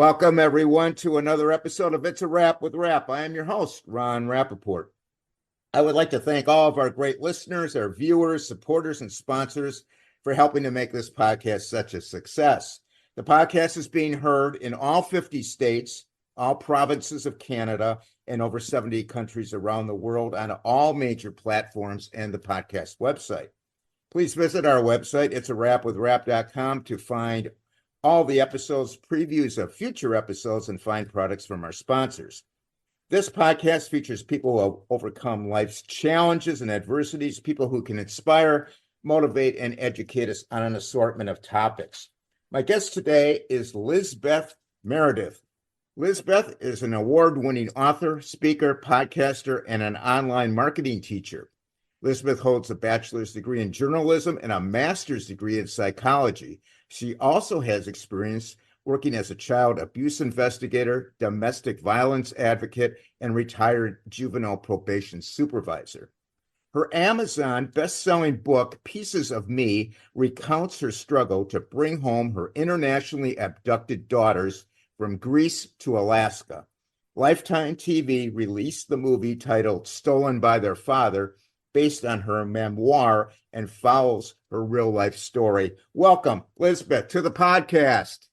Welcome, everyone, to another episode of It's a Wrap with Rap. I am your host, Ron Rappaport. I would like to thank all of our great listeners, our viewers, supporters, and sponsors for helping to make this podcast such a success. The podcast is being heard in all 50 states, all provinces of Canada, and over 70 countries around the world on all major platforms and the podcast website. Please visit our website, itsawrapwithrap.com, to find all the episodes, previews of future episodes, and find products from our sponsors. This podcast features people who have overcome life's challenges and adversities, people who can inspire, motivate, and educate us on an assortment of topics. My guest today is Lizbeth Meredith. Lizbeth is an award-winning author, speaker, podcaster, and an online marketing teacher. Lizbeth holds a bachelor's degree in journalism and a master's degree in psychology. She also has experience working as a child abuse investigator, domestic violence advocate, and retired juvenile probation supervisor. Her Amazon best-selling book, Pieces of Me, recounts her struggle to bring home her internationally abducted daughters from Greece to Alaska. Lifetime TV released the movie titled Stolen by Their Father, based on her memoir, and follows her real-life story. Welcome, Lizbeth, to the podcast.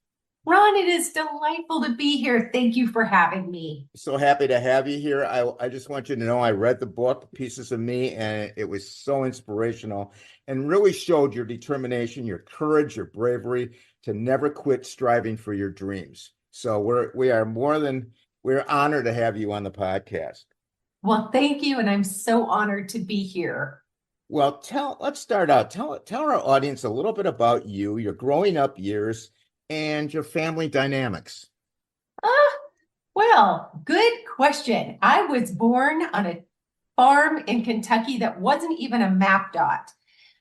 Ron, it is delightful to be here. Thank you for having me. So happy to have you here. I just want you to know I read the book, Pieces of Me, and it was so inspirational and really showed your determination, your courage, your bravery to never quit striving for your dreams. So we're honored to have you on the podcast. Well, thank you, and I'm so honored to be here. Well, let's start out. Tell our audience a little bit about you, your growing up years, and your family dynamics. Well, good question. I was born on a farm in Kentucky that wasn't even a map dot,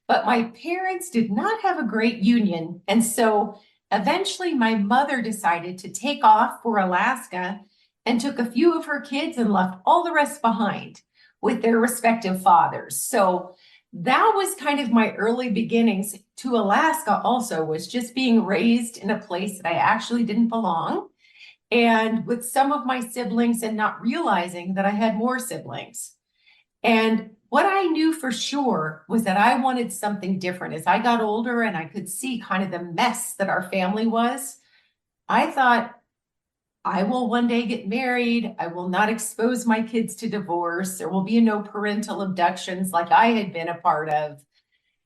but my parents did not have a great union. And so eventually my mother decided to take off for Alaska and took a few of her kids and left all the rest behind with their respective fathers. So that was kind of my early beginnings to Alaska. Also was just being raised in a place that I actually didn't belong, and with some of my siblings and not realizing that I had more siblings. And what I knew for sure was that I wanted something different. As I got older and I could see kind of the mess that our family was, I thought, I will one day get married. I will not expose my kids to divorce. There will be no parental abductions like I had been a part of.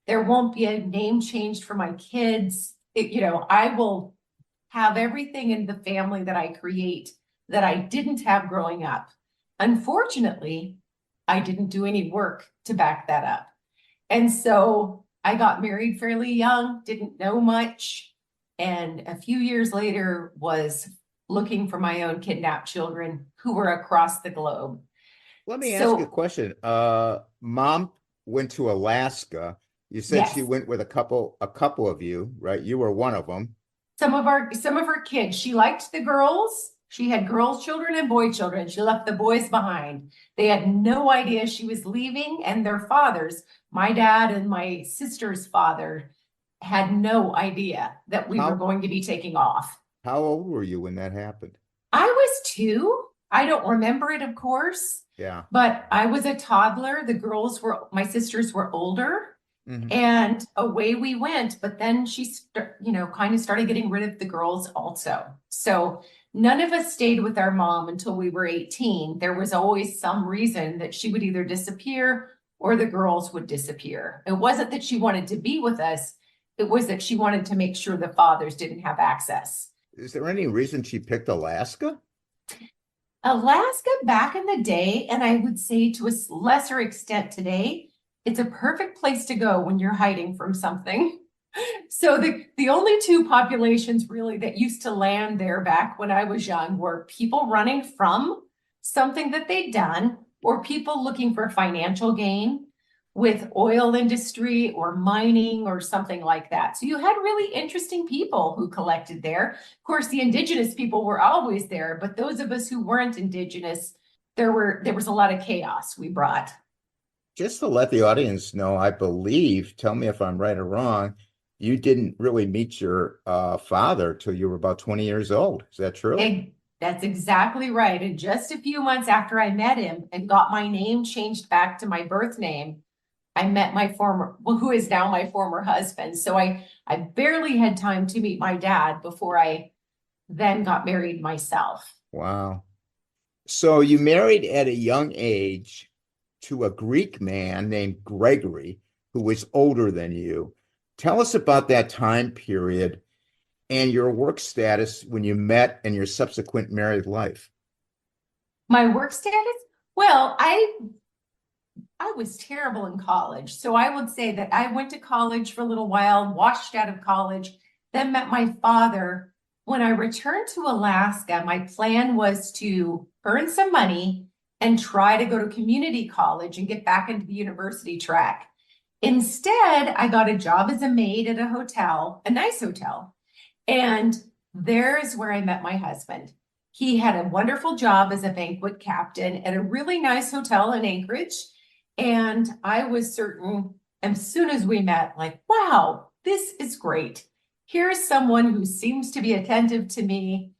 There won't be a name changed for my kids. I will have everything in the family that I create that I didn't have growing up. Unfortunately, I didn't do any work to back that up. And so I got married fairly young, didn't know much, and a few years later was looking for my own kidnapped children who were across the globe. Let me ask you a question. Mom went to Alaska. You said Yes. She went with a couple of you, right? You were one of them. Some of her kids. She liked the girls. She had girls children and boy children. She left the boys behind. They had no idea she was leaving, and their fathers, my dad and my sister's father, had no idea that we were going to be taking off. How old were you when that happened? I was 2. I don't remember it, of course. Yeah. But I was a toddler. My sisters were older. Mm-hmm. And away we went. But then she, kind of started getting rid of the girls also. So none of us stayed with our mom until we were 18. There was always some reason that she would either disappear or the girls would disappear. It wasn't that she wanted to be with us. It was that she wanted to make sure the fathers didn't have access. Is there any reason she picked Alaska? Alaska back in the day, and I would say to a lesser extent today, it's a perfect place to go when you're hiding from something. So the only 2 populations really that used to land there back when I was young were people running from something that they'd done, or people looking for financial gain with oil industry or mining or something like that. So you had really interesting people who collected there. Of course, the indigenous people were always there, but those of us who weren't indigenous, there was a lot of chaos we brought. Just to let the audience know, I believe, tell me if I'm right or wrong, you didn't really meet your father till you were about 20 years old. Is that true? That's exactly right. And just a few months after I met him and got my name changed back to my birth name, I met my who is now my former husband. So I barely had time to meet my dad before I then got married myself. Wow. So you married at a young age to a Greek man named Gregory, who was older than you. Tell us about that time period and your work status when you met and your subsequent married life. My work status? Well, I was terrible in college. So I would say that I went to college for a little while, washed out of college, then met my father. When I returned to Alaska, my plan was to earn some money and try to go to community college and get back into the university track. Instead, I got a job as a maid at a hotel, a nice hotel. And there's where I met my husband. He had a wonderful job as a banquet captain at a really nice hotel in Anchorage. And I was certain as soon as we met, like, wow, this is great. Here's someone who seems to be attentive to me.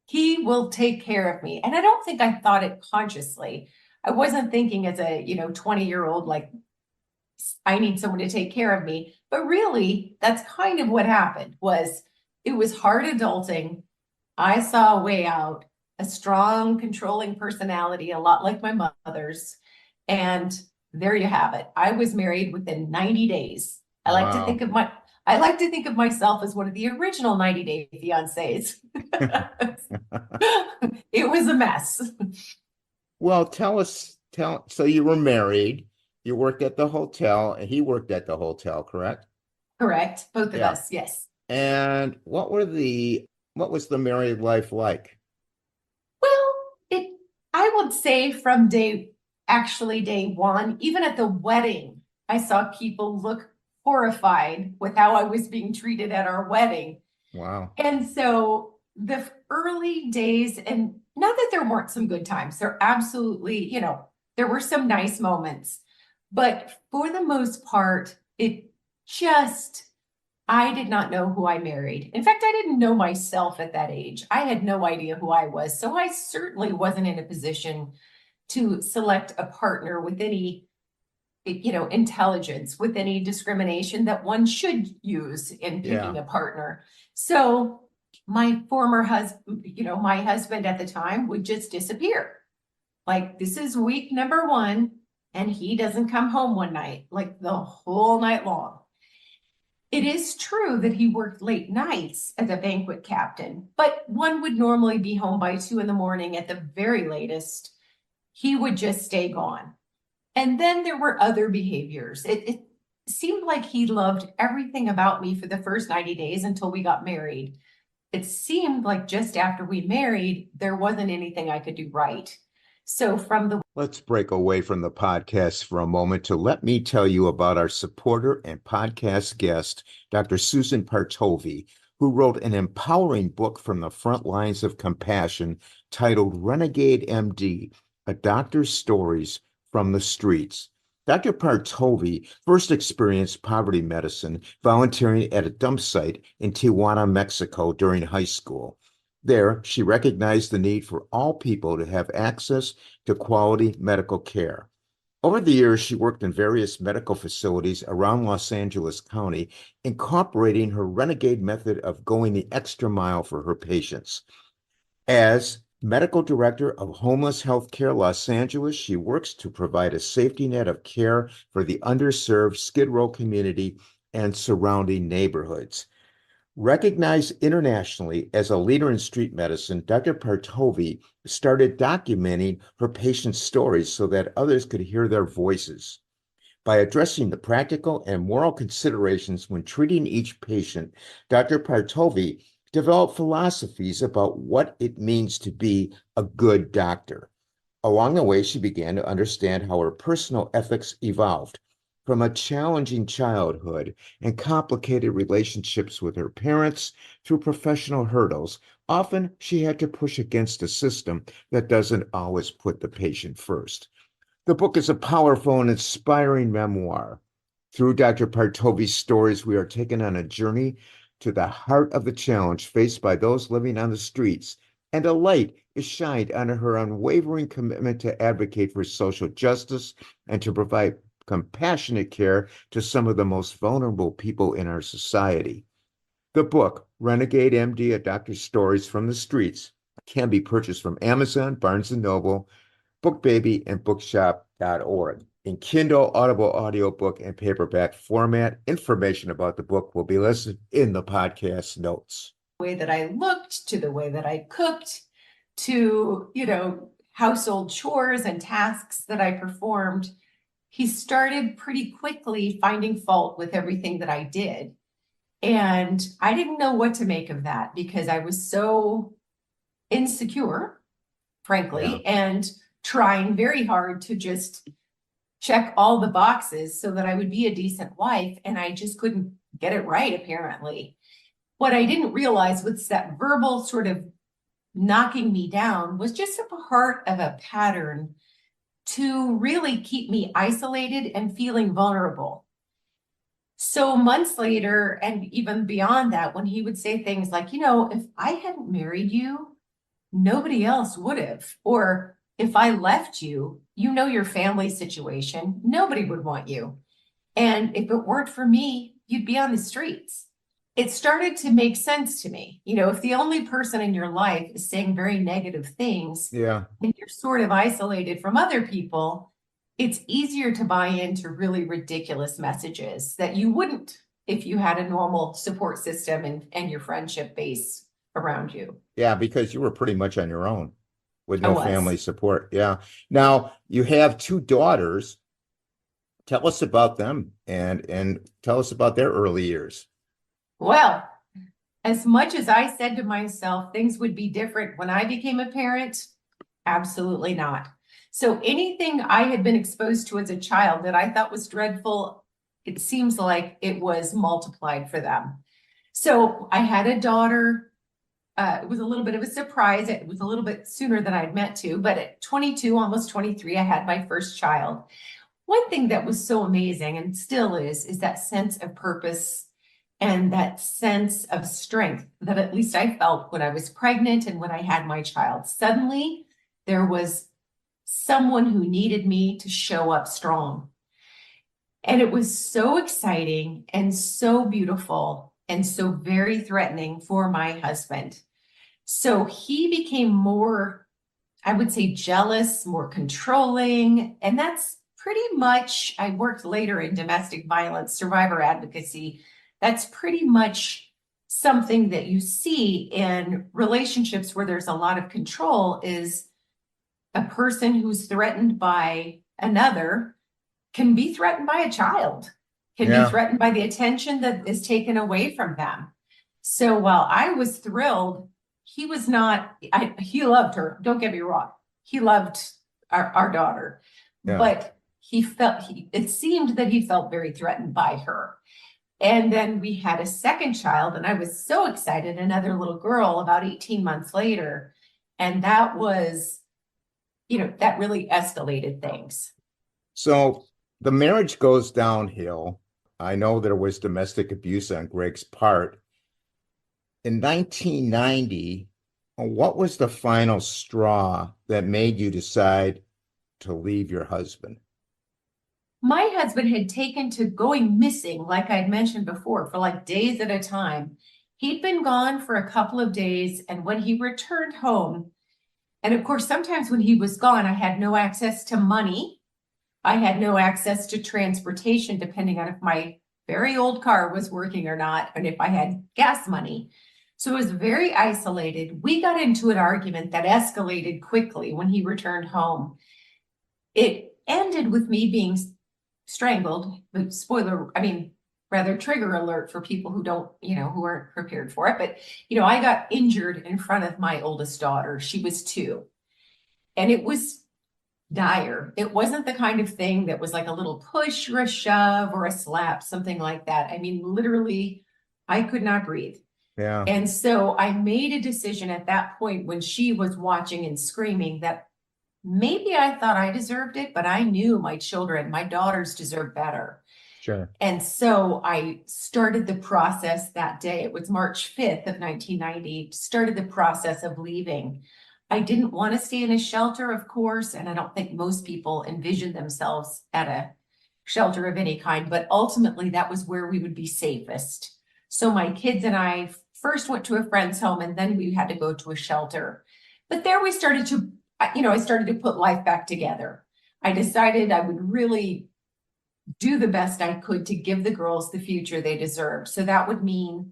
He will take care of me. And I don't think I thought it consciously. I wasn't thinking as a, 20-year-old, like, I need someone to take care of me. But really, that's kind of what happened. It was hard adulting. I saw a way out, a strong, controlling personality, a lot like my mother's. And there you have it. I was married within 90 days. Wow. I like to think of myself as one of the original 90-day fiancés. It was a mess. Well, so you were married, you worked at the hotel, and he worked at the hotel, correct? Correct. Both of Yeah. us, yes. And what was the married life like? Well, I would say from day one, even at the wedding, I saw people look horrified with how I was being treated at our wedding. Wow. And so the early days, and not that there weren't some good times, there absolutely, there were some nice moments, but for the most part, I did not know who I married. In fact, I didn't know myself at that age. I had no idea who I was. So I certainly wasn't in a position to select a partner with any, intelligence, with any discrimination that one should use in picking Yeah. a partner. So my former husband, my husband at the time would just disappear. Like, this is week number 1, and he doesn't come home one night, like the whole night long. It is true that he worked late nights as a banquet captain, but one would normally be home by 2 a.m. at the very latest. He would just stay gone. And then there were other behaviors. It seemed like he loved everything about me for the first 90 days until we got married. It seemed like just after we married, there wasn't anything I could do right. So Let's break away from the podcast for a moment to let me tell you about our supporter and podcast guest, Dr. Susan Partovi, who wrote an empowering book from the front lines of compassion titled Renegade MD, A Doctor's Stories from the Streets. Dr. Partovi first experienced poverty medicine volunteering at a dump site in Tijuana, Mexico during high school. There, she recognized the need for all people to have access to quality medical care. Over the years, she worked in various medical facilities around Los Angeles County, incorporating her renegade method of going the extra mile for her patients. As medical director of Homeless Healthcare Los Angeles, she works to provide a safety net of care for the underserved Skid Row community and surrounding neighborhoods. Recognized internationally as a leader in street medicine, Dr. Partovi started documenting her patients' stories so that others could hear their voices. By addressing the practical and moral considerations when treating each patient, Dr. Partovi developed philosophies about what it means to be a good doctor. Along the way, she began to understand how her personal ethics evolved. From a challenging childhood and complicated relationships with her parents through professional hurdles, often she had to push against a system that doesn't always put the patient first. The book is a powerful and inspiring memoir. Through Dr. Partovi's stories, we are taken on a journey to the heart of the challenge faced by those living on the streets, and a light is shined on her unwavering commitment to advocate for social justice and to provide compassionate care to some of the most vulnerable people in our society. The book, Renegade MD, A Doctor's Stories from the Streets, can be purchased from Amazon, Barnes & Noble, BookBaby, and bookshop.org. In Kindle, Audible audiobook, and paperback format. Information about the book will be listed in the podcast notes. The way that I looked, to the way that I cooked, to, household chores and tasks that I performed, he started pretty quickly finding fault with everything that I did. And I didn't know what to make of that because I was so insecure, frankly, and trying very hard to just check all the boxes so that I would be a decent wife. And I just couldn't get it right, apparently. What I didn't realize was that verbal sort of knocking me down was just a part of a pattern to really keep me isolated and feeling vulnerable. So months later, and even beyond that, when he would say things like, if I hadn't married you, nobody else would have. Or if I left you, your family situation, nobody would want you. And if it weren't for me, you'd be on the streets. It started to make sense to me. If the only person in your life is saying very negative things, and you're sort of isolated from other people, it's easier to buy into really ridiculous messages that you wouldn't if you had a normal support system and your friendship base around you. Yeah, because you were pretty much on your own with no family support. Yeah. Now, you have two daughters. Tell us about them and tell us about their early years. Well, as much as I said to myself, things would be different when I became a parent, absolutely not. So anything I had been exposed to as a child that I thought was dreadful, it seems like it was multiplied for them. So I had a daughter. It was a little bit of a surprise. It was a little bit sooner than I'd meant to, but at 22, almost 23, I had my first child. One thing that was so amazing and still is that sense of purpose and that sense of strength that at least I felt when I was pregnant and when I had my child. Suddenly, there was someone who needed me to show up strong. And it was so exciting and so beautiful and so very threatening for my husband. So he became more, I would say, jealous, more controlling. And that's pretty much, I worked later in domestic violence survivor advocacy. That's pretty much something that you see in relationships where there's a lot of control is a person who's threatened by another can be threatened by a child, can be threatened by the attention that is taken away from them. So while I was thrilled, he was not, he loved her. Don't get me wrong. He loved our daughter, but it seemed that he felt very threatened by her. And then we had a second child and I was so excited, another little girl about 18 months later. And that was, that really escalated things. So the marriage goes downhill. I know there was domestic abuse on Greg's part. In 1990, what was the final straw that made you decide to leave your husband? My husband had taken to going missing, like I'd mentioned before, for like days at a time. He'd been gone for a couple of days, and when he returned home, and of course, sometimes when he was gone, I had no access to money. I had no access to transportation, depending on if my very old car was working or not, and if I had gas money. So it was very isolated. We got into an argument that escalated quickly when he returned home. It ended with me being strangled, but trigger alert for people who don't, who aren't prepared for it. But, I got injured in front of my oldest daughter. She was 2. And it was dire. It wasn't the kind of thing that was like a little push or a shove or a slap, something like that. I mean, literally, I could not breathe. Yeah. And so I made a decision at that point when she was watching and screaming that maybe I thought I deserved it, but I knew my children, my daughters deserved better. Sure. And so I started the process that day. It was March 5th of 1990, started the process of leaving. I didn't want to stay in a shelter, of course, and I don't think most people envision themselves at a shelter of any kind, but ultimately that was where we would be safest. So my kids and I first went to a friend's home, and then we had to go to a shelter. But there we started to, I started to put life back together. I decided I would really do the best I could to give the girls the future they deserved. So that would mean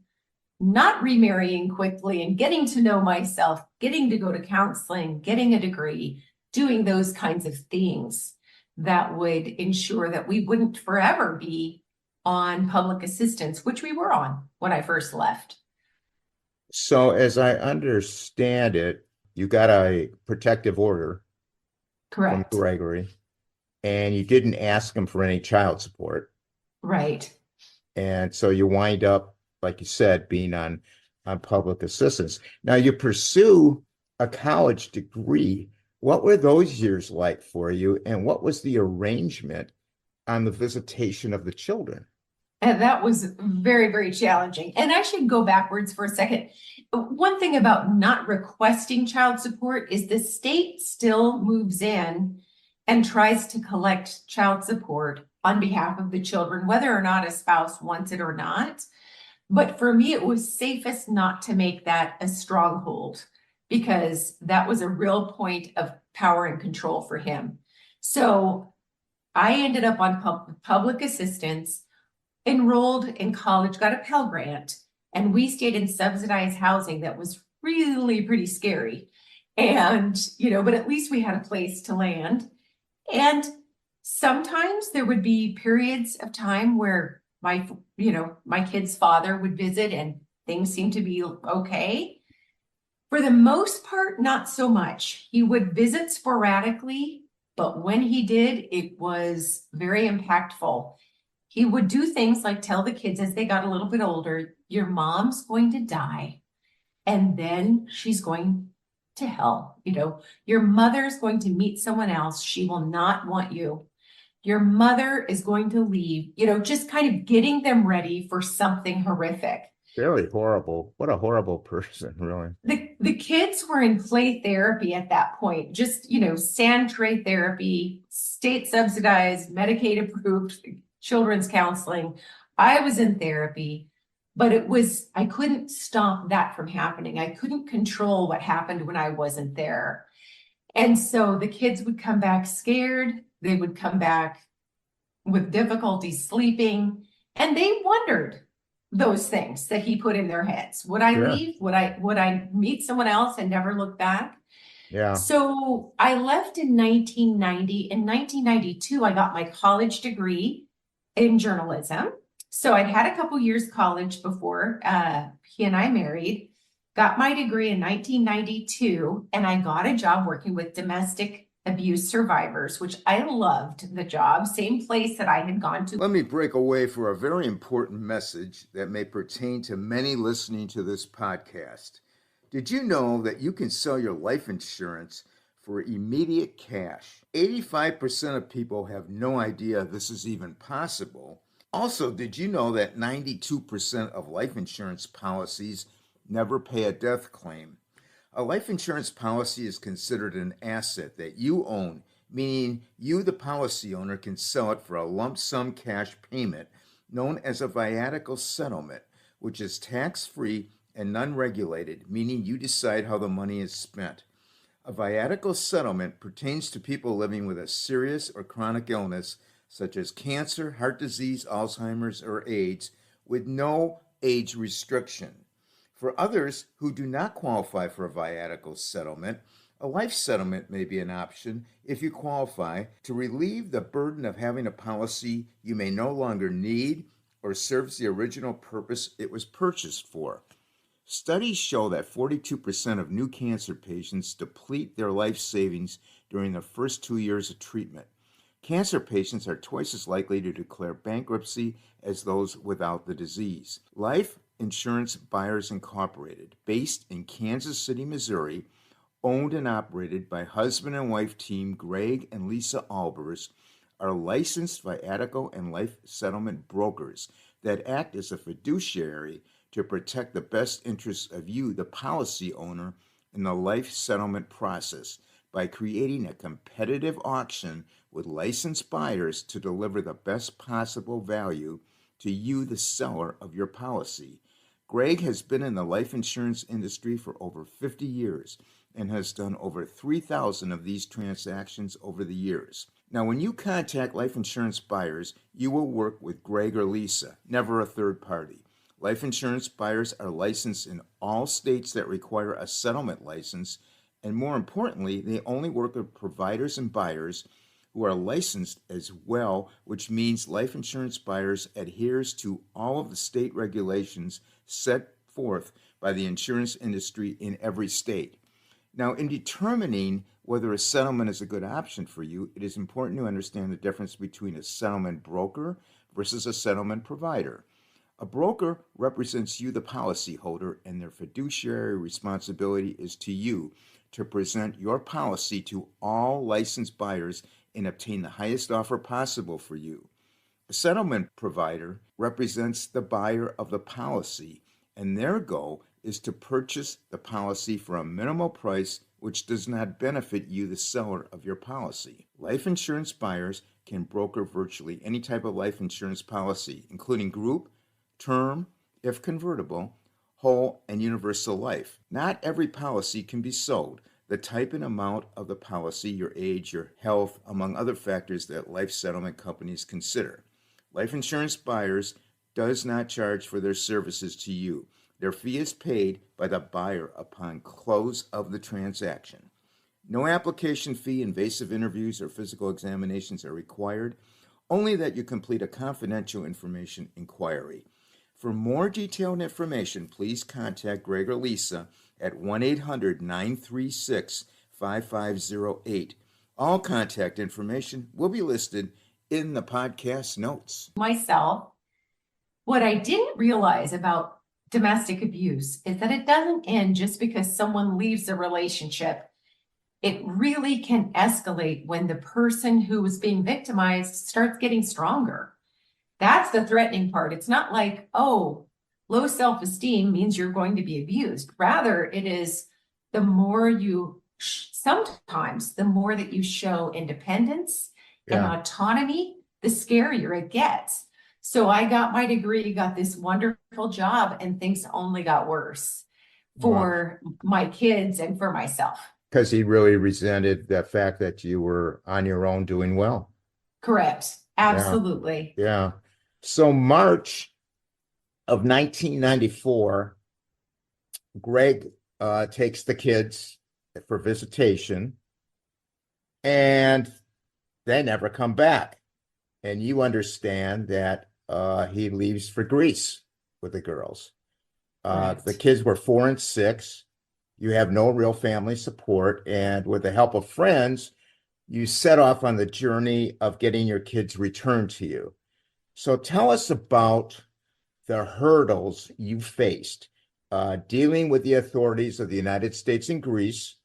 not remarrying quickly and getting to know myself, getting to go to counseling, getting a degree, doing those kinds of things that would ensure that we wouldn't forever be on public assistance, which we were on when I first left. So, as I understand it, you got a protective order from Correct. Gregory, and you didn't ask him for any child support. Right. And so you wind up, like you said, being on public assistance. Now you pursue a college degree. What were those years like for you? And what was the arrangement on the visitation of the children? And that was very, very challenging. And I should go backwards for a second. One thing about not requesting child support is the state still moves in and tries to collect child support on behalf of the children, whether or not a spouse wants it or not. But for me, it was safest not to make that a stronghold because that was a real point of power and control for him. So I ended up on public assistance, enrolled in college, got a Pell Grant, and we stayed in subsidized housing that was really pretty scary. And, but at least we had a place to land. And sometimes there would be periods of time where my kid's father would visit and things seemed to be okay. For the most part, not so much. He would visit sporadically, but when he did, it was very impactful. He would do things like tell the kids as they got a little bit older, your mom's going to die, and then she's going to hell. Your mother's going to meet someone else. She will not want you. Your mother is going to leave, just kind of getting them ready for something horrific. Very horrible. What a horrible person, really. The kids were in play therapy at that point, just, sand tray therapy, state subsidized, Medicaid approved children's counseling. I was in therapy, but I couldn't stop that from happening. I couldn't control what happened when I wasn't there. And so the kids would come back scared. They would come back with difficulty sleeping, and they wondered those things that he put in their heads. Would I leave? Would I meet someone else and never look back? Yeah. So I left in 1990. In 1992, I got my college degree in journalism. So I'd had a couple years college before he and I married, got my degree in 1992, and I got a job working with domestic abuse survivors, which I loved the job, same place that I had gone to. Let me break away for a very important message that may pertain to many listening to this podcast. Did you know that you can sell your life insurance for immediate cash? 85% of people have no idea this is even possible. Also, did you know that 92% of life insurance policies never pay a death claim? A life insurance policy is considered an asset that you own, meaning you, the policy owner, can sell it for a lump sum cash payment known as a viatical settlement, which is tax-free and non-regulated, meaning you decide how the money is spent. A viatical settlement pertains to people living with a serious or chronic illness such as cancer, heart disease, Alzheimer's, or AIDS, with no age restriction. For others who do not qualify for a viatical settlement, a life settlement may be an option if you qualify to relieve the burden of having a policy you may no longer need or serves the original purpose it was purchased for. Studies show that 42% of new cancer patients deplete their life savings during the first 2 years of treatment. Cancer patients are twice as likely to declare bankruptcy as those without the disease. Life Insurance Buyers Incorporated, based in Kansas City, Missouri, owned and operated by husband and wife team Greg and Lisa Albers, are licensed viatico and life settlement brokers that act as a fiduciary to protect the best interests of you, the policy owner, in the life settlement process by creating a competitive auction with licensed buyers to deliver the best possible value to you, the seller of your policy. Greg has been in the life insurance industry for over 50 years and has done over 3,000 of these transactions over the years. Now, when you contact life insurance buyers, you will work with Greg or Lisa, never a third party. Life insurance buyers are licensed in all states that require a settlement license, and more importantly, they only work with providers and buyers who are licensed as well, which means life insurance buyers adheres to all of the state regulations set forth by the insurance industry in every state. Now, in determining whether a settlement is a good option for you, it is important to understand the difference between a settlement broker versus a settlement provider. A broker represents you, the policyholder, and their fiduciary responsibility is to you to present your policy to all licensed buyers and obtain the highest offer possible for you. A settlement provider represents the buyer of the policy, and their goal is to purchase the policy for a minimal price which does not benefit you, the seller of your policy. Life insurance buyers can broker virtually any type of life insurance policy, including group, term, if convertible, whole, and universal life. Not every policy can be sold. The type and amount of the policy, your age, your health, among other factors that life settlement companies consider. Life insurance buyers does not charge for their services to you. Their fee is paid by the buyer upon close of the transaction. No application fee, invasive interviews, or physical examinations are required, only that you complete a confidential information inquiry. For more detailed information, please contact Greg or Lisa at 1-800-936-5508. All contact information will be listed in the podcast notes. Myself, what I didn't realize about domestic abuse is that it doesn't end just because someone leaves a relationship. It really can escalate when the person who was being victimized starts getting stronger. That's the threatening part. It's not like, oh, low self-esteem means you're going to be abused. Rather, it is the more you, sometimes the more that you show independence and autonomy, the scarier it gets. So I got my degree, got this wonderful job, and things only got worse for my kids and for myself. Because he really resented the fact that you were on your own doing well. Correct. Absolutely. Yeah. So March of 1994, Greg takes the kids for visitation, and they never come back. And you understand that he leaves for Greece with the girls. The kids were 4 and 6. You have no real family support. And with the help of friends, you set off on the journey of getting your kids returned to you. So tell us about the hurdles you faced dealing with the authorities of the United States and Greece,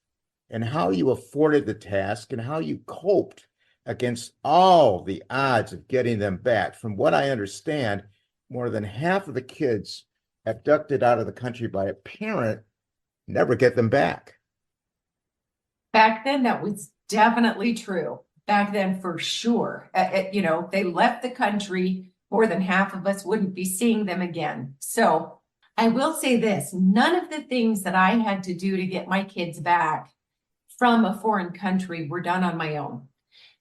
and how you afforded the task and how you coped against all the odds of getting them back. From what I understand, more than half of the kids abducted out of the country by a parent never get them back. Back then, that was definitely true. Back then, for sure. They left the country. More than half of us wouldn't be seeing them again. So I will say this, none of the things that I had to do to get my kids back from a foreign country were done on my own.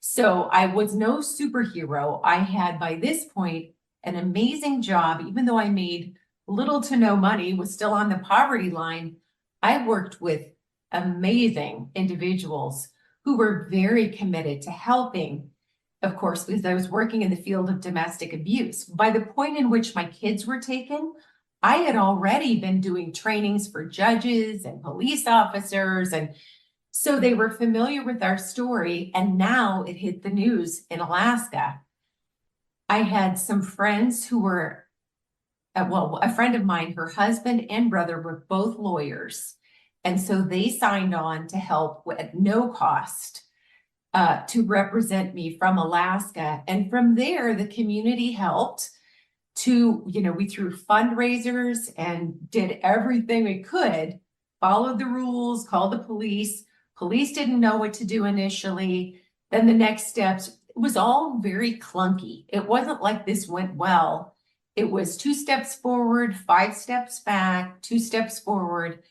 So I was no superhero. I had, by this point, an amazing job. Even though I made little to no money, was still on the poverty line, I worked with amazing individuals who were very committed to helping, of course, because I was working in the field of domestic abuse. By the point in which my kids were taken, I had already been doing trainings for judges and police officers, and so they were familiar with our story, and now it hit the news in Alaska. I had some friends who were, a friend of mine, her husband and brother were both lawyers. And so they signed on to help at no cost to represent me from Alaska. And from there, the community helped to, we threw fundraisers and did everything we could, followed the rules, called the police. Police didn't know what to do initially. Then the next steps, it was all very clunky. It wasn't like this went well. It was 2 steps forward, 5 steps back, 2 steps forward,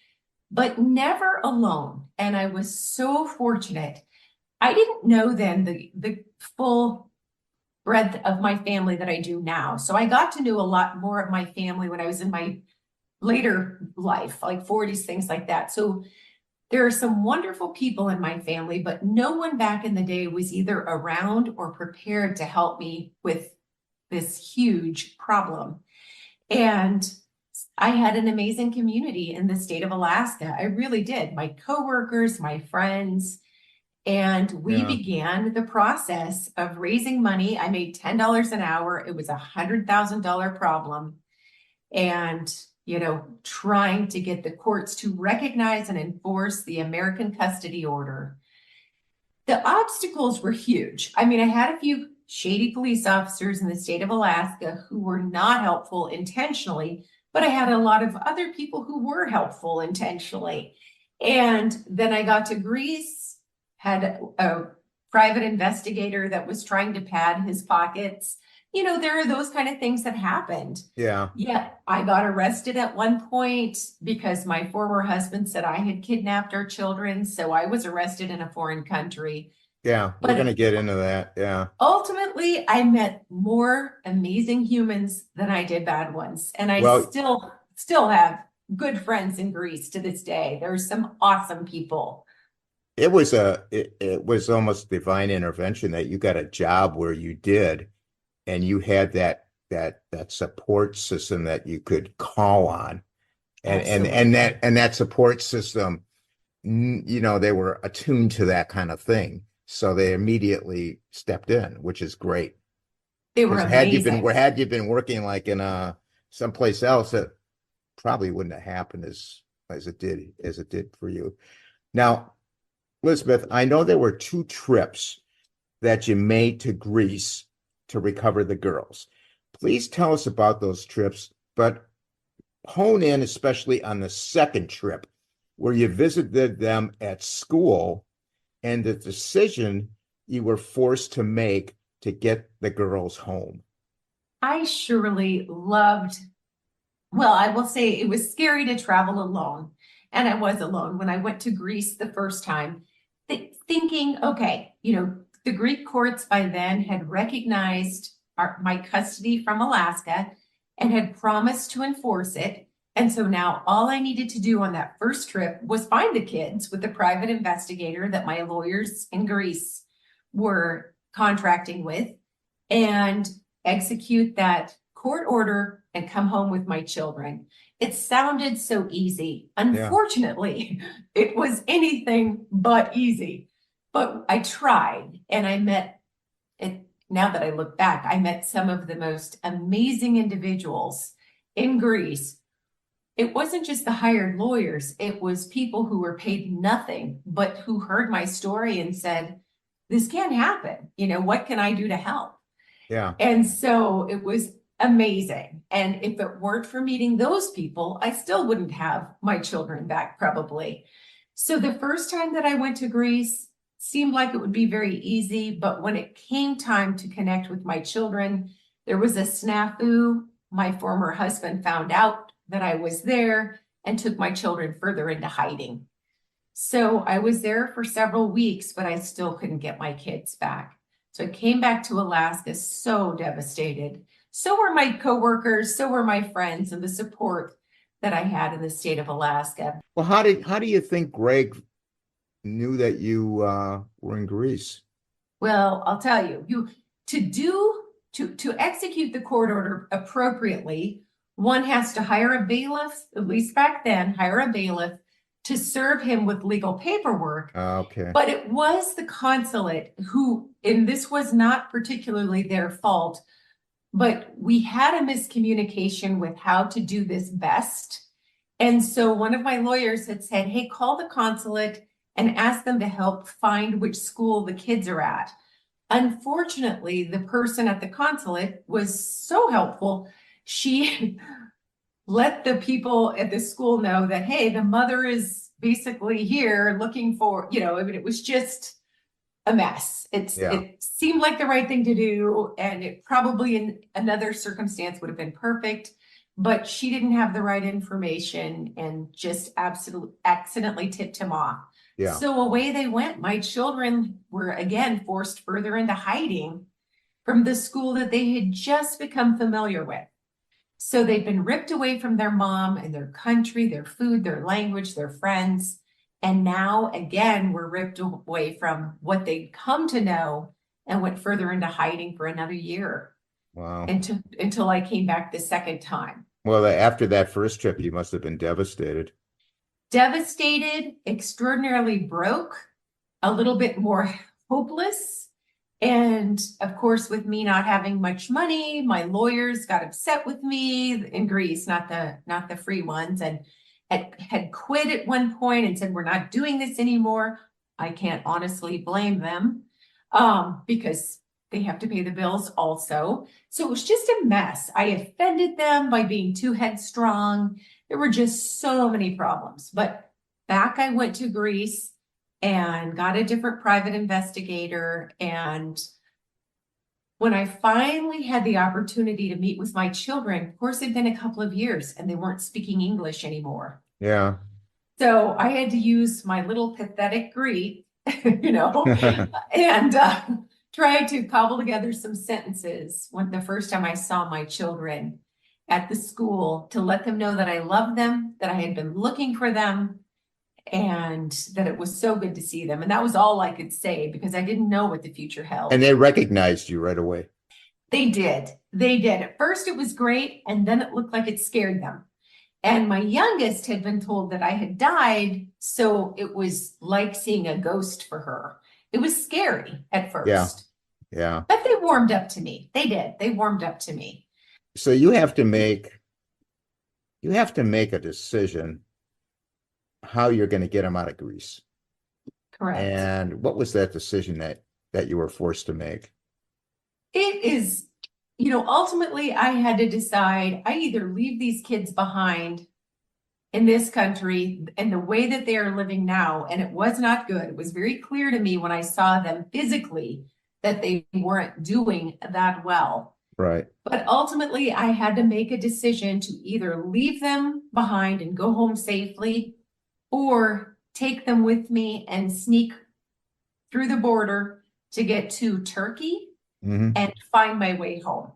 but never alone. And I was so fortunate. I didn't know then the full breadth of my family that I do now. So I got to know a lot more of my family when I was in my later life, like 40s, things like that. So there are some wonderful people in my family, but no one back in the day was either around or prepared to help me with this huge problem. And I had an amazing community in the state of Alaska. I really did. My coworkers, my friends, and we began the process of raising money. I made $10 an hour. It was $100,000 problem. And, trying to get the courts to recognize and enforce the American custody order. The obstacles were huge. I mean, I had a few shady police officers in the state of Alaska who were not helpful intentionally, but I had a lot of other people who were helpful intentionally. And then I got to Greece, had a private investigator that was trying to pad his pockets. There are those kind of things that happened. Yeah. Yeah, I got arrested at one point because my former husband said I had kidnapped our children. So I was arrested in a foreign country. Yeah. We're going to get into that. Yeah. Ultimately, I met more amazing humans than I did bad ones. And I still have good friends in Greece to this day. There's some awesome people. It was it was almost divine intervention that you got a job where you did, and you had that support system that you could call on, and that support system, they were attuned to that kind of thing, so they immediately stepped in, which is great. They were amazing. Had you been working like in someplace else, it probably wouldn't have happened as it did for you. Now, Lizbeth, I know there were 2 trips that you made to Greece to recover the girls. Please tell us about those trips, but hone in especially on the second trip where you visited them at school and the decision you were forced to make to get the girls home. I surely loved, well, I will say it was scary to travel alone. And I was alone when I went to Greece the first time, thinking, okay, the Greek courts by then had recognized my custody from Alaska and had promised to enforce it. And so now all I needed to do on that first trip was find the kids with the private investigator that my lawyers in Greece were contracting with and execute that court order and come home with my children. It sounded so easy. Unfortunately, it was anything but easy. But I tried, and I met, now that I look back, I met some of the most amazing individuals in Greece. It wasn't just the hired lawyers. It was people who were paid nothing, but who heard my story and said, this can't happen. What can I do to help? Yeah. And so it was amazing. And if it weren't for meeting those people, I still wouldn't have my children back probably. So the first time that I went to Greece seemed like it would be very easy, but when it came time to connect with my children, there was a snafu. My former husband found out that I was there and took my children further into hiding. So I was there for several weeks, but I still couldn't get my kids back. So I came back to Alaska so devastated. So were my coworkers, so were my friends, and the support that I had in the state of Alaska. Well, how do you think Greg knew that you were in Greece? Well, I'll tell you, to execute the court order appropriately, one has to hire a bailiff, at least back then, hire a bailiff to serve him with legal paperwork. Okay. But it was the consulate who, and this was not particularly their fault, but we had a miscommunication with how to do this best. And so one of my lawyers had said, hey, call the consulate and ask them to help find which school the kids are at. Unfortunately, the person at the consulate was so helpful. She let the people at the school know that, hey, the mother is basically here looking for, I mean, it was just a mess. It seemed like the right thing to do, and it probably in another circumstance would have been perfect, but she didn't have the right information and just absolutely accidentally tipped him off. Yeah. So away they went. My children were again forced further into hiding from the school that they had just become familiar with. So they've been ripped away from their mom and their country, their food, their language, their friends. And now again, we're ripped away from what they'd come to know and went further into hiding for another year. Wow. Until I came back the second time. Well, after that first trip, you must have been devastated. Devastated, extraordinarily broke, a little bit more hopeless. And of course, with me not having much money, my lawyers got upset with me in Greece, not the free ones, and had quit at one point and said, we're not doing this anymore. I can't honestly blame them because they have to pay the bills also. So it was just a mess. I offended them by being too headstrong. There were just so many problems. But back I went to Greece and got a different private investigator. And when I finally had the opportunity to meet with my children, of course, it'd been a couple of years and they weren't speaking English anymore. Yeah. So I had to use my little pathetic Greek, and try to cobble together some sentences when the first time I saw my children at the school to let them know that I loved them, that I had been looking for them, and that it was so good to see them. And that was all I could say because I didn't know what the future held. And they recognized you right away. They did. They did. At first it was great, and then it looked like it scared them. And my youngest had been told that I had died, so it was like seeing a ghost for her. It was scary at first. Yeah. But they warmed up to me. They did. They warmed up to me. So you have to make a decision how you're going to get them out of Greece. Correct. And what was that decision that you were forced to make? It is, ultimately I had to decide I either leave these kids behind in this country and the way that they are living now, and it was not good. It was very clear to me when I saw them physically that they weren't doing that well. Right. But ultimately, I had to make a decision to either leave them behind and go home safely or take them with me and sneak through the border to get to Turkey and find my way home.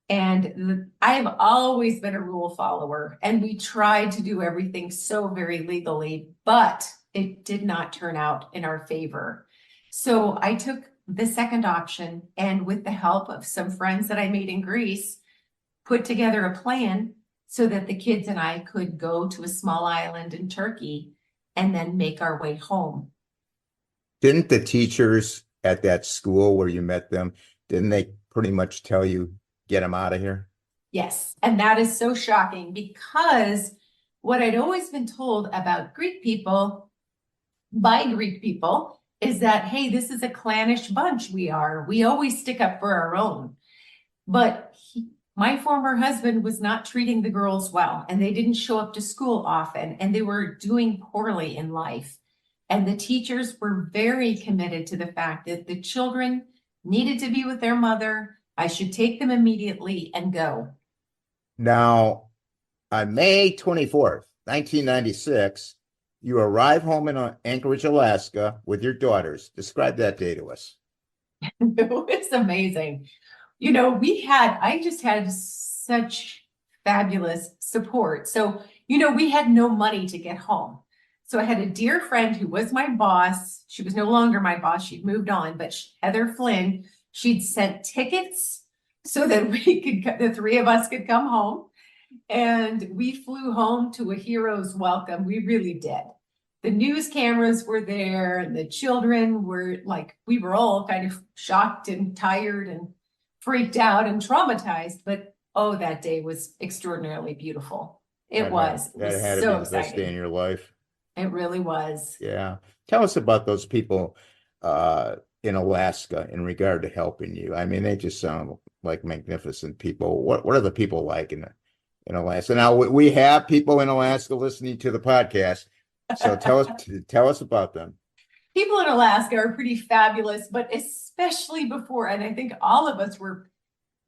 And I have always been a rule follower, and we tried to do everything so very legally, but it did not turn out in our favor. So I took the second option, and with the help of some friends that I made in Greece, put together a plan so that the kids and I could go to a small island in Turkey and then make our way home. Didn't the teachers at that school where you met them, didn't they pretty much tell you, get them out of here? Yes, and that is so shocking because what I'd always been told about Greek people by Greek people is that, hey, this is a clannish bunch we are. We always stick up for our own. But my former husband was not treating the girls well, and they didn't show up to school often, and they were doing poorly in life. And the teachers were very committed to the fact that the children needed to be with their mother. I should take them immediately and go. Now, on May 24th, 1996, you arrive home in Anchorage, Alaska with your daughters. Describe that day to us. It was amazing. I just had such fabulous support. So, we had no money to get home. So I had a dear friend who was my boss. She was no longer my boss. She'd moved on, but Heather Flynn, she'd sent tickets so that the three of us could come home. And we flew home to a hero's welcome. We really did. The news cameras were there, and the children were we were all kind of shocked and tired and freaked out and traumatized. But that day was extraordinarily beautiful. It was That had to so be the best day in exciting. your life. It really was. Yeah. Tell us about those people in Alaska in regard to helping you. I mean, they just sound like magnificent people. What are the people like in Alaska? Now we have people in Alaska listening to the podcast. So tell us about them. People in Alaska are pretty fabulous, but especially before, and I think all of us were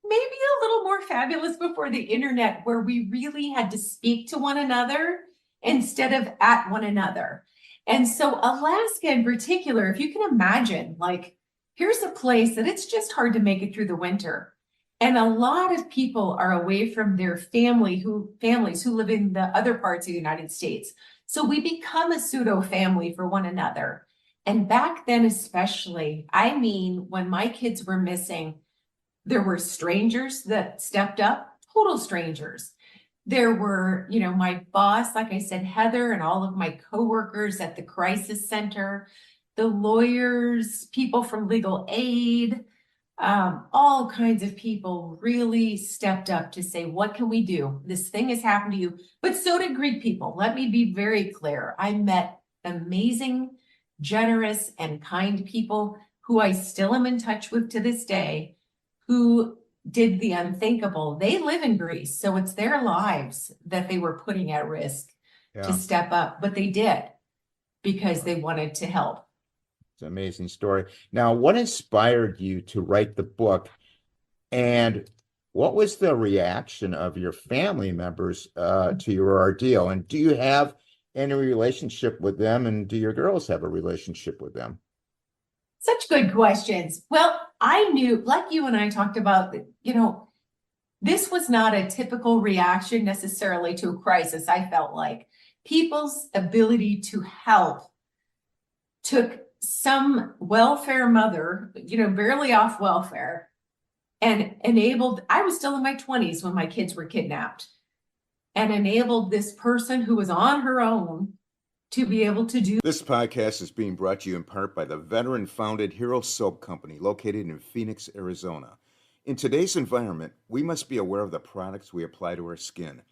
maybe a little more fabulous before the internet, where we really had to speak to one another instead of at one another. And so Alaska in particular, if you can imagine, like, here's a place that it's just hard to make it through the winter. And a lot of people are away from their families who live in the other parts of the United States. So we become a pseudo family for one another. And back then, especially, I mean, when my kids were missing, there were strangers that stepped up, total strangers. There were, my boss, like I said, Heather, and all of my coworkers at the crisis center, the lawyers, people from legal aid, all kinds of people really stepped up to say, what can we do? This thing has happened to you. But so did Greek people. Let me be very clear. I met amazing, generous, and kind people who I still am in touch with to this day, who did the unthinkable. They live in Greece, so it's their lives that they were putting at risk to step up, but they did because they wanted to help. It's an amazing story. Now, what inspired you to write the book, and what was the reaction of your family members to your ordeal? And do you have any relationship with them, and do your girls have a relationship with them? Such good questions. Well, I knew, like you and I talked about, this was not a typical reaction necessarily to a crisis. I felt like people's ability to help took some welfare mother, barely off welfare, and enabled, I was still in my 20s when my kids were kidnapped, and enabled this person who was on her own to be able to do. This podcast is being brought to you in part by the veteran-founded Hero Soap Company located in Phoenix, Arizona. In today's environment, we must be aware of the products we apply to our skin.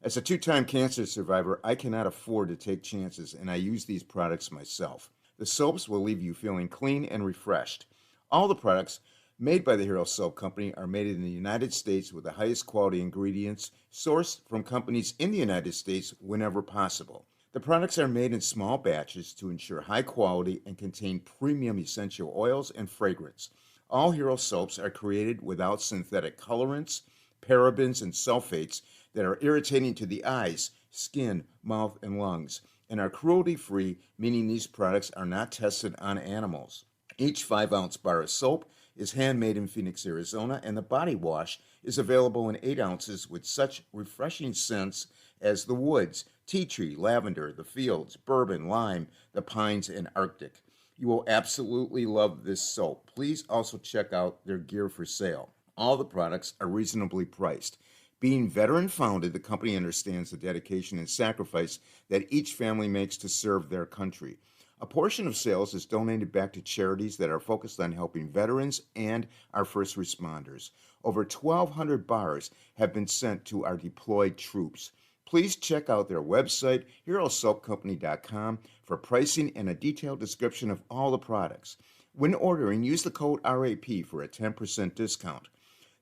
As a two-time cancer survivor, I cannot afford to take chances, and I use these products myself. The soaps will leave you feeling clean and refreshed. All the products made by the Hero Soap Company are made in the United States with the highest quality ingredients, sourced from companies in the United States whenever possible. The products are made in small batches to ensure high quality and contain premium essential oils and fragrance. All Hero soaps are created without synthetic colorants, parabens, and sulfates that are irritating to the eyes, skin, mouth, and lungs, and are cruelty-free, meaning these products are not tested on animals. Each 5-ounce bar of soap is handmade in Phoenix, Arizona, and the body wash is available in 8 ounces with such refreshing scents as the woods, tea tree, lavender, the fields, bourbon, lime, the pines, and Arctic. You will absolutely love this soap. Please also check out their gear for sale. All the products are reasonably priced. Being veteran-founded, the company understands the dedication and sacrifice that each family makes to serve their country. A portion of sales is donated back to charities that are focused on helping veterans and our first responders. Over 1,200 bars have been sent to our deployed troops. Please check out their website, herosoapcompany.com, for pricing and a detailed description of all the products. When ordering, use the code RAP for a 10% discount.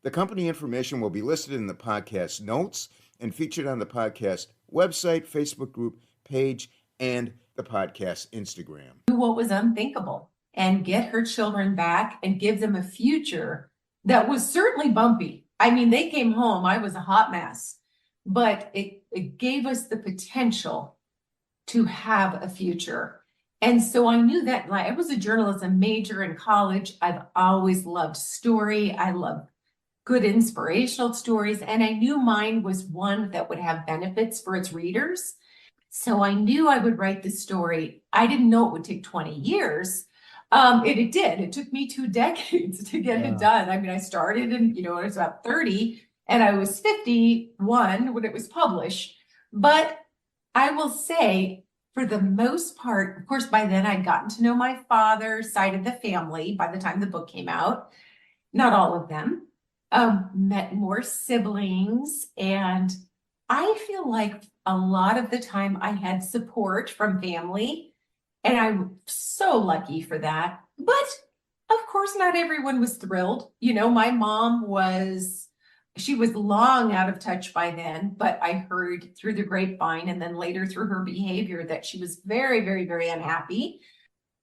The company information will be listed in the podcast notes and featured on the podcast website, Facebook group, page, and the podcast Instagram. Do what was unthinkable and get her children back and give them a future that was certainly bumpy. I mean, they came home, I was a hot mess, but it gave us the potential to have a future. And so I knew that, like, I was a journalism major in college. I've always loved story. I love good inspirational stories. And I knew mine was one that would have benefits for its readers. So I knew I would write this story. I didn't know it would take 20 years. It did. It took me 2 decades to get it done. I mean, I started and, I was about 30 and I was 51 when it was published. But I will say, for the most part, of course, by then I'd gotten to know my father's side of the family by the time the book came out. Not all of them. Met more siblings. And I feel like a lot of the time I had support from family, and I'm so lucky for that. But of course, not everyone was thrilled. My mom she was long out of touch by then, but I heard through the grapevine and then later through her behavior that she was very, very, very unhappy.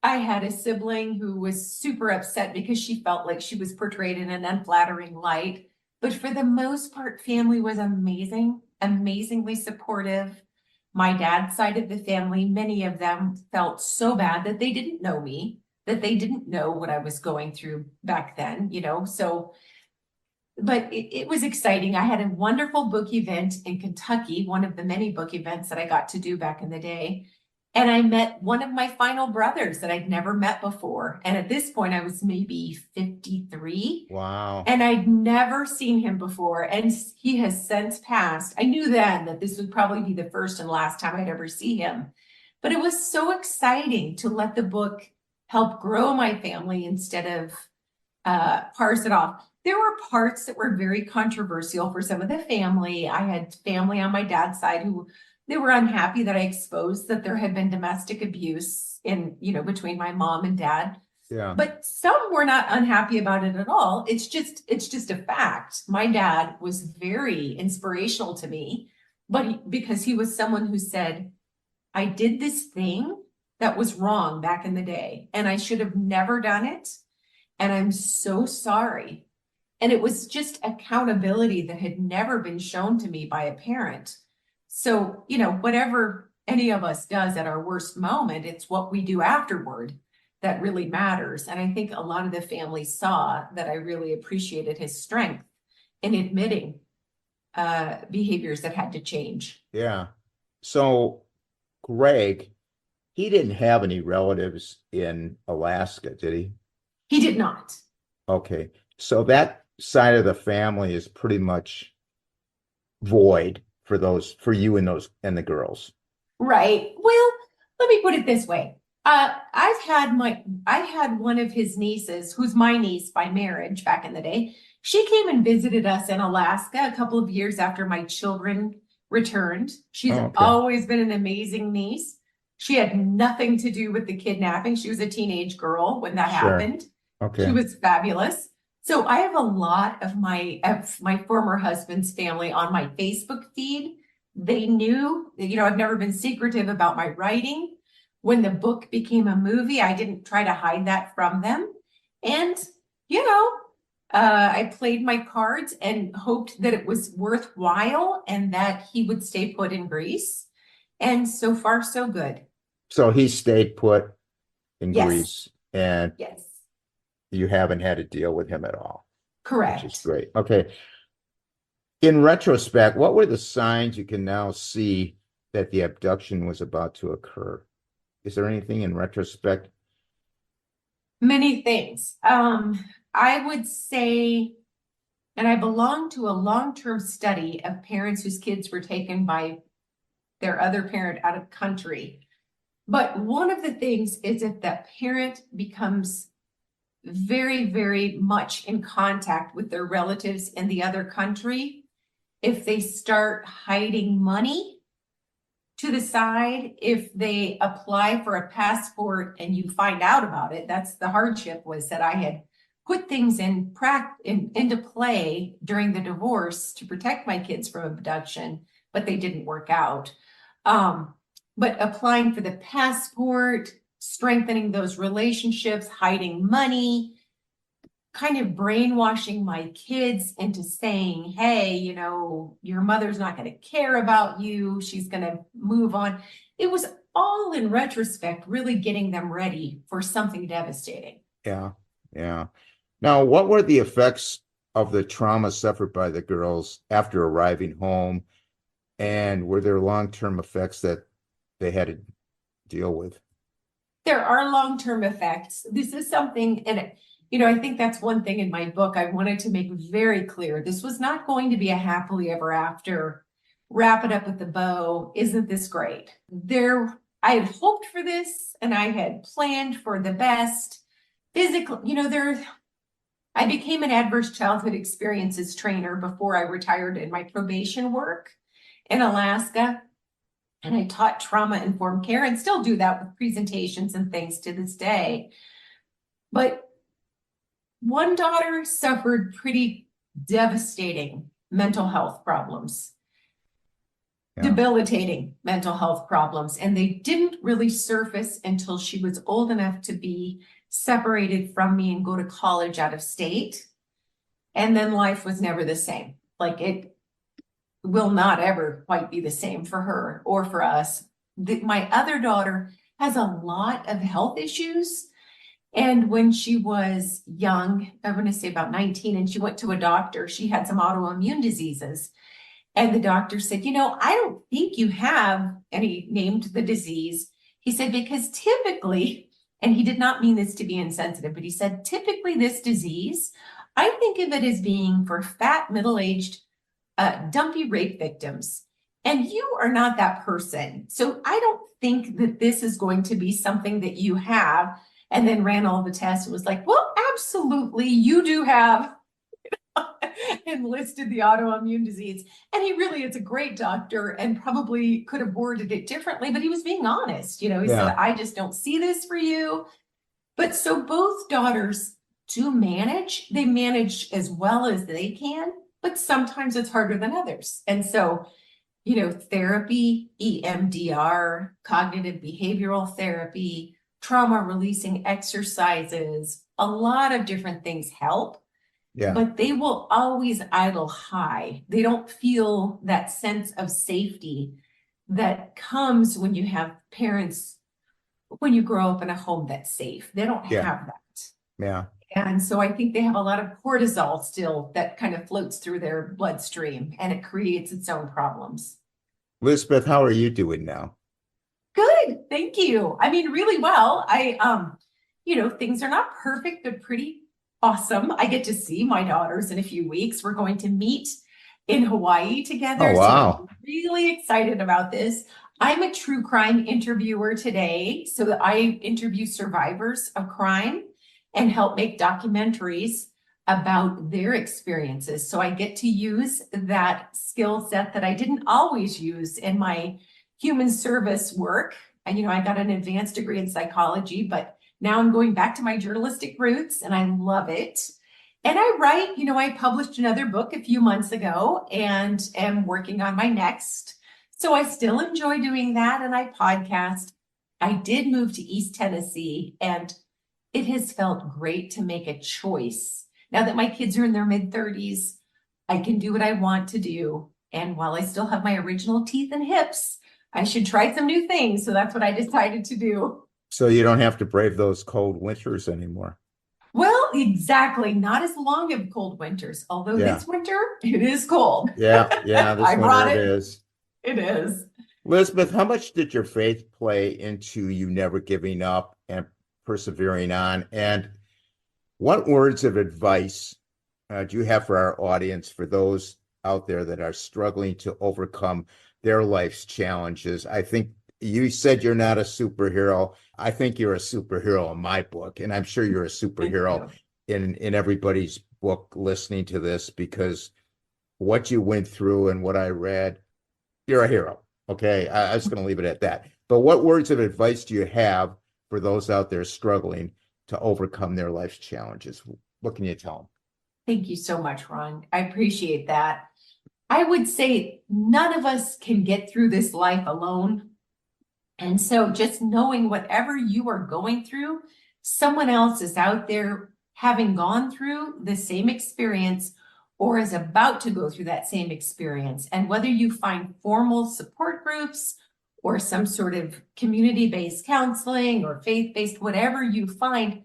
I had a sibling who was super upset because she felt like she was portrayed in an unflattering light. But for the most part, family was amazing, amazingly supportive. My dad's side of the family, many of them felt so bad that they didn't know me, that they didn't know what I was going through back then, so, but it was exciting. I had a wonderful book event in Kentucky, one of the many book events that I got to do back in the day. And I met one of my final brothers that I'd never met before. And at this point, I was maybe 53. Wow. And I'd never seen him before. And he has since passed. I knew then that this would probably be the first and last time I'd ever see him. But it was so exciting to let the book help grow my family instead of parse it off. There were parts that were very controversial for some of the family. I had family on my dad's side who they were unhappy that I exposed that there had been domestic abuse between my mom and dad. Yeah. But some were not unhappy about it at all. It's just a fact. My dad was very inspirational to me, because he was someone who said, I did this thing that was wrong back in the day, and I should have never done it. And I'm so sorry. And it was just accountability that had never been shown to me by a parent. So, whatever any of us does at our worst moment, it's what we do afterward that really matters. And I think a lot of the family saw that I really appreciated his strength in admitting behaviors that had to change. Yeah. So Greg, he didn't have any relatives in Alaska, did he? He did not. Okay. So that side of the family is pretty much void for you and the girls. Right. Well, let me put it this way. I had one of his nieces, who's my niece by marriage back in the day. She came and visited us in Alaska a couple of years after my children returned. She's always been an amazing niece. She had nothing to do with the kidnapping. She was a teenage girl when that happened. Okay. She was fabulous. So I have a lot of my former husband's family on my Facebook feed. They knew, I've never been secretive about my writing. When the book became a movie, I didn't try to hide that from them. And, I played my cards and hoped that it was worthwhile and that he would stay put in Greece. And so far, so good. So he stayed put in Yes. Greece, and Yes. you haven't had to deal with him at all. Correct. Which is great. Okay. In retrospect, what were the signs you can now see that the abduction was about to occur? Is there anything in retrospect? Many things. I would say, and I belong to a long-term study of parents whose kids were taken by their other parent out of country. But one of the things is if that parent becomes very, very much in contact with their relatives in the other country, if they start hiding money to the side, if they apply for a passport and you find out about it, that's the hardship, was that I had put things into play during the divorce to protect my kids from abduction, but they didn't work out. But applying for the passport, strengthening those relationships, hiding money, kind of brainwashing my kids into saying, hey, your mother's not going to care about you. She's going to move on. It was all in retrospect, really getting them ready for something devastating. Yeah. Yeah. Now, what were the effects of the trauma suffered by the girls after arriving home? And were there long-term effects that they had to deal with? There are long-term effects. This is something, and I think that's one thing in my book I wanted to make very clear. This was not going to be a happily ever after, wrap it up with a bow. Isn't this great? I had hoped for this and I had planned for the best. Physically, I became an adverse childhood experiences trainer before I retired in my probation work in Alaska. And I taught trauma-informed care and still do that with presentations and things to this day. But one daughter suffered pretty devastating mental health problems, debilitating mental health problems, and they didn't really surface until she was old enough to be separated from me and go to college out of state. And then life was never the same. Like, it will not ever quite be the same for her or for us. My other daughter has a lot of health issues. And when she was young, I'm going to say about 19, and she went to a doctor, she had some autoimmune diseases. And the doctor said, I don't think you have, and he named the disease. He said, because typically, and he did not mean this to be insensitive, but he said, typically this disease, I think of it as being for fat, middle-aged, dumpy rape victims. And you are not that person. So I don't think that this is going to be something that you have. And then ran all the tests and was like, well, absolutely, you do have, and listed the autoimmune disease. And he really is a great doctor and probably could have worded it differently, but he was being honest. He said, I just don't see this for you. But so both daughters do manage. They manage as well as they can, but sometimes it's harder than others. And so, therapy, EMDR, cognitive behavioral therapy, trauma releasing exercises, a lot of different things help. Yeah. But they will always idle high. They don't feel that sense of safety that comes when you have parents, when you grow up in a home that's safe. They don't have that. Yeah. And so I think they have a lot of cortisol still that kind of floats through their bloodstream, and it creates its own problems. Lizbeth, how are you doing now? Good, thank you. I mean, really well. Things are not perfect, but pretty awesome. I get to see my daughters in a few weeks. We're going to meet in Hawaii together. Oh, wow. So I'm really excited about this. I'm a true crime interviewer today. So I interview survivors of crime and help make documentaries about their experiences. So I get to use that skill set that I didn't always use in my human service work. And, I got an advanced degree in psychology, but now I'm going back to my journalistic roots and I love it. And I write, I published another book a few months ago and am working on my next. So I still enjoy doing that, and I podcast. I did move to East Tennessee, and it has felt great to make a choice. Now that my kids are in their mid-30s, I can do what I want to do. And while I still have my original teeth and hips, I should try some new things. So that's what I decided to do. So you don't have to brave those cold winters anymore. Well, exactly. Not as long of cold winters. Although this winter, it is cold. Yeah, this winter it is. It is. Lizbeth, how much did your faith play into you never giving up and persevering on? And what words of advice do you have for our audience, for those out there that are struggling to overcome their life's challenges? I think you said you're not a superhero. I think you're a superhero in my book, and I'm sure you're a superhero in everybody's book listening to this, because what you went through and what I read, you're a hero. Okay, I was going to leave it at that. But what words of advice do you have for those out there struggling to overcome their life's challenges? What can you tell them? Thank you so much, Ron. I appreciate that. I would say none of us can get through this life alone. And so just knowing whatever you are going through, someone else is out there having gone through the same experience or is about to go through that same experience. And whether you find formal support groups or some sort of community-based counseling or faith-based, whatever you find,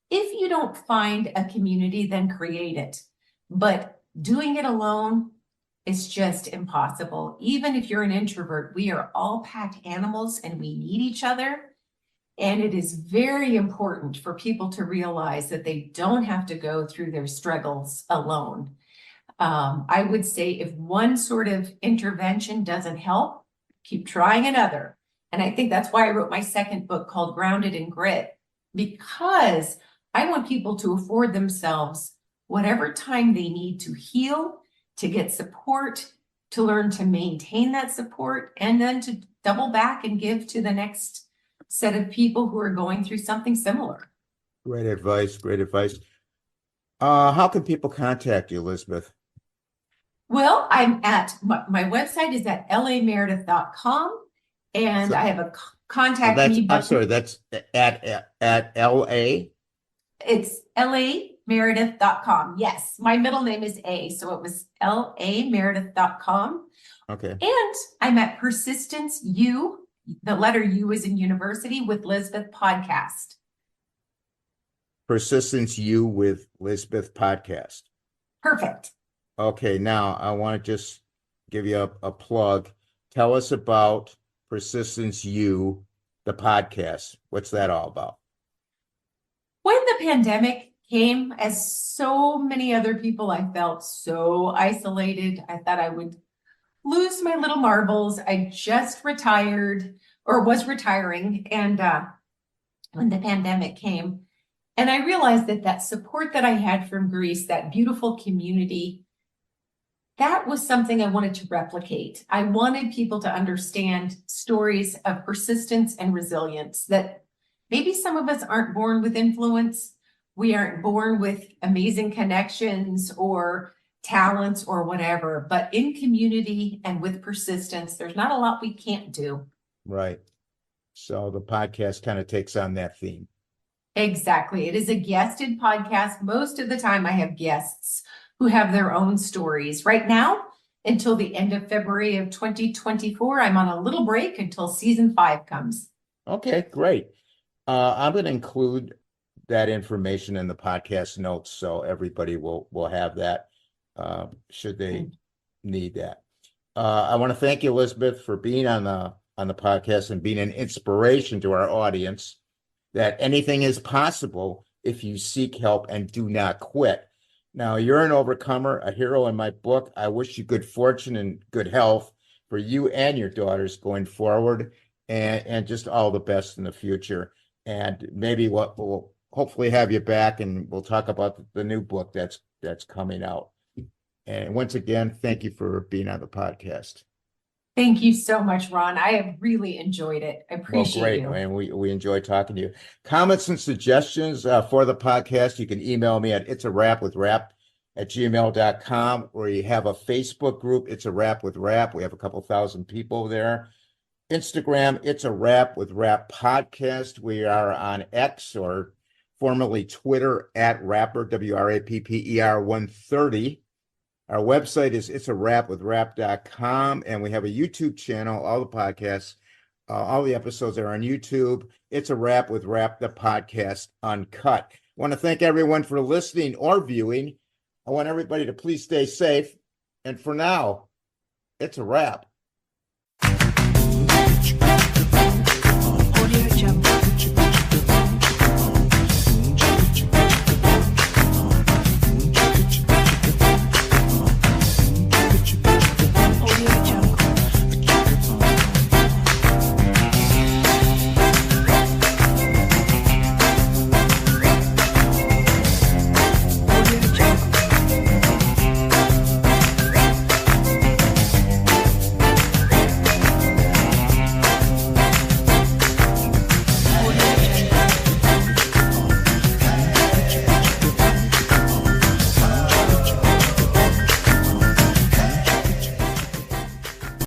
if you don't find a community, then create it. But doing it alone is just impossible. Even if you're an introvert, we are all pack animals and we need each other. And it is very important for people to realize that they don't have to go through their struggles alone. I would say if one sort of intervention doesn't help, keep trying another. And I think that's why I wrote my second book called Grounded in Grit, because I want people to afford themselves whatever time they need to heal, to get support, to learn to maintain that support, and then to double back and give to the next set of people who are going through something similar. Great advice. Great advice. How can people contact you, Lizbeth? Well, I'm at my website is at lameredith.com, and So- I have a So contact that's, me I'm button. sorry, that's at LA. It's lameredith.com. Yes, my middle name is A, so it was lameredith.com. Okay. And I'm at Persistence U, the letter U is in university, with Lizbeth podcast. Persistence U with Lizbeth podcast. Perfect. Okay, now I want to just give you a plug. Tell us about Persistence U, the podcast. What's that all about? When the pandemic came, as so many other people, I felt so isolated. I thought I would lose my little marbles. I just retired or was retiring. And when the pandemic came, and I realized that support that I had from Greece, that beautiful community, that was something I wanted to replicate. I wanted people to understand stories of persistence and resilience, that maybe some of us aren't born with influence. We aren't born with amazing connections or talents or whatever, but in community and with persistence, there's not a lot we can't do. Right. So the podcast kind of takes on that theme. Exactly. It is a guested podcast. Most of the time I have guests who have their own stories. Right now, until the end of February of 2024, I'm on a little break until season 5 comes. Okay, great. I'm going to include that information in the podcast notes so everybody will have that should they need that. I want to thank you, Elizabeth, for being on the podcast and being an inspiration to our audience, that anything is possible if you seek help and do not quit. Now, you're an overcomer, a hero in my book. I wish you good fortune and good health for you and your daughters going forward, and just all the best in the future. And maybe we'll hopefully have you back, and we'll talk about the new book that's coming out. And once again, thank you for being on the podcast. Thank you so much, Ron. I have really enjoyed it. I appreciate Well, great. you. And we enjoy talking to you. Comments and suggestions for the podcast, you can email me at itsawrapwithrap@gmail.com, or you have a Facebook group, It's a Rap with Rap. We have a couple thousand people there. Instagram, It's a Rap with Rap podcast. We are on X, or formerly Twitter, at Rapper, WRAPPER 130. Our website is itsawrapwithrap.com, and we have a YouTube channel. All the podcasts, all the episodes are on YouTube. It's a Rap with Rap, the podcast uncut. I want to thank everyone for listening or viewing. I want everybody to please stay safe. And for now, it's a wrap.